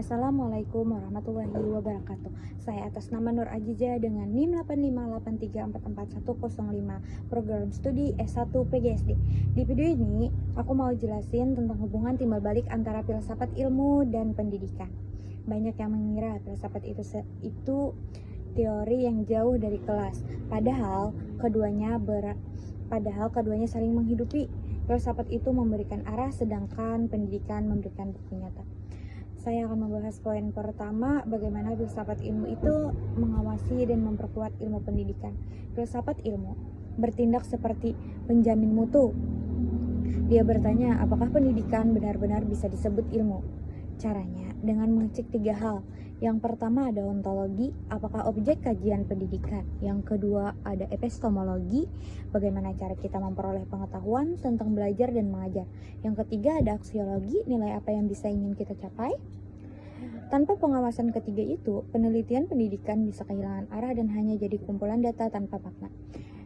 Assalamualaikum warahmatullahi wabarakatuh. Saya atas nama Nur Ajiza dengan NIM 8583444105 program studi S1 PGSD. Di video ini aku mau jelasin tentang hubungan timbal balik antara filsafat ilmu dan pendidikan. Banyak yang mengira filsafat itu teori yang jauh dari kelas, padahal keduanya saling menghidupi. Filsafat itu memberikan arah, sedangkan pendidikan memberikan bukti nyata. Saya akan membahas poin pertama, bagaimana filsafat ilmu itu mengawasi dan memperkuat ilmu pendidikan. Filsafat ilmu bertindak seperti penjamin mutu. Dia bertanya, apakah pendidikan benar-benar bisa disebut ilmu? Caranya dengan mengecek 3 hal. Yang pertama ada ontologi, apakah objek kajian pendidikan. Yang kedua ada epistemologi, bagaimana cara kita memperoleh pengetahuan tentang belajar dan mengajar. Yang ketiga ada aksiologi, nilai apa yang bisa ingin kita capai. Tanpa pengawasan ketiga itu, penelitian pendidikan bisa kehilangan arah dan hanya jadi kumpulan data tanpa makna.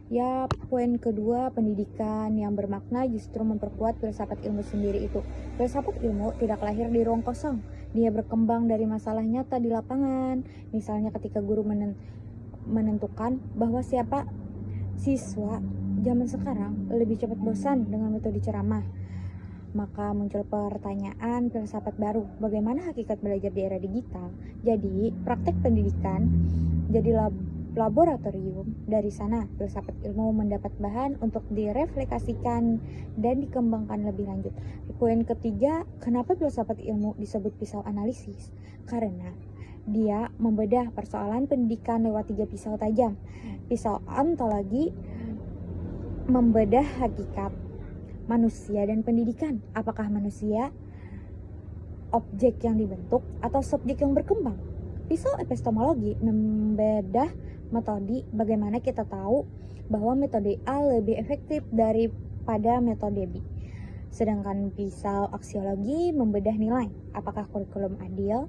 Ya, poin kedua, pendidikan yang bermakna justru memperkuat filsafat ilmu sendiri itu. Filsafat ilmu tidak lahir di ruang kosong. Dia berkembang dari masalah nyata di lapangan. Misalnya ketika guru menentukan bahwa siapa siswa zaman sekarang lebih cepat bosan dengan metode ceramah, maka muncul pertanyaan filsafat baru, bagaimana hakikat belajar di era digital. Jadi praktek pendidikan jadi laboratorium. Dari sana filsafat ilmu mendapat bahan untuk direfleksikan dan dikembangkan lebih lanjut. Poin ketiga, kenapa filsafat ilmu disebut pisau analisis? Karena dia membedah persoalan pendidikan lewat 3 pisau tajam. Pisau ontologi membedah hakikat manusia dan pendidikan. Apakah manusia objek yang dibentuk atau subjek yang berkembang? Pisau epistemologi membedah metode, bagaimana kita tahu bahwa metode A lebih efektif daripada metode B. Sedangkan pisau aksiologi membedah nilai, apakah kurikulum adil,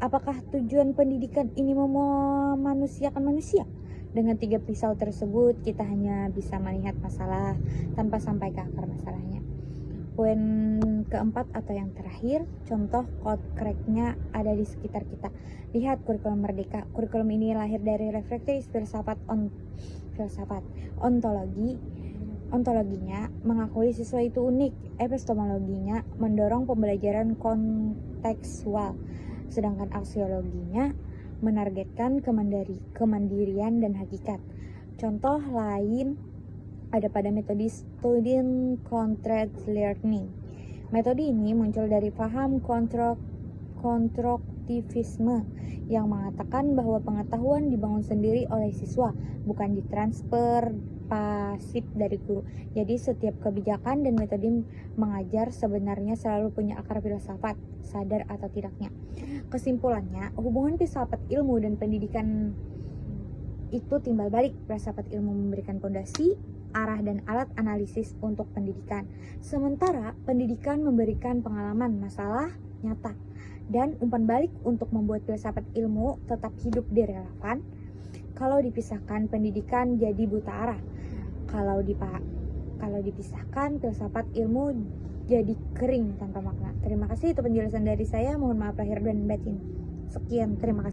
apakah tujuan pendidikan ini memanusiakan manusia. Dengan 3 pisau tersebut kita hanya bisa melihat masalah tanpa sampai ke akar masalahnya. Poin keempat atau yang terakhir, contoh code crack-nya ada di sekitar kita. Lihat kurikulum Merdeka. Kurikulum ini lahir dari refleksi filsafat ontologinya mengakui siswa itu unik. Epistemologinya mendorong pembelajaran kontekstual, sedangkan aksiologinya menargetkan kemandirian dan hakikat. Contoh lain ada pada metode student content learning. Metode ini muncul dari paham konstruktivisme yang mengatakan bahwa pengetahuan dibangun sendiri oleh siswa, bukan ditransfer pasif dari guru. Jadi setiap kebijakan dan metode mengajar sebenarnya selalu punya akar filsafat, sadar atau tidaknya. Kesimpulannya, hubungan filsafat ilmu dan pendidikan itu timbal balik. Filsafat ilmu memberikan fondasi, arah dan alat analisis untuk pendidikan, sementara pendidikan memberikan pengalaman masalah nyata dan umpan balik untuk membuat filsafat ilmu tetap hidup di relevan. Kalau dipisahkan, pendidikan jadi buta arah. Kalau dipisahkan, filsafat ilmu jadi kering tanpa makna. Terima kasih, itu penjelasan dari saya. Mohon maaf lahir dan batin. Sekian, terima kasih.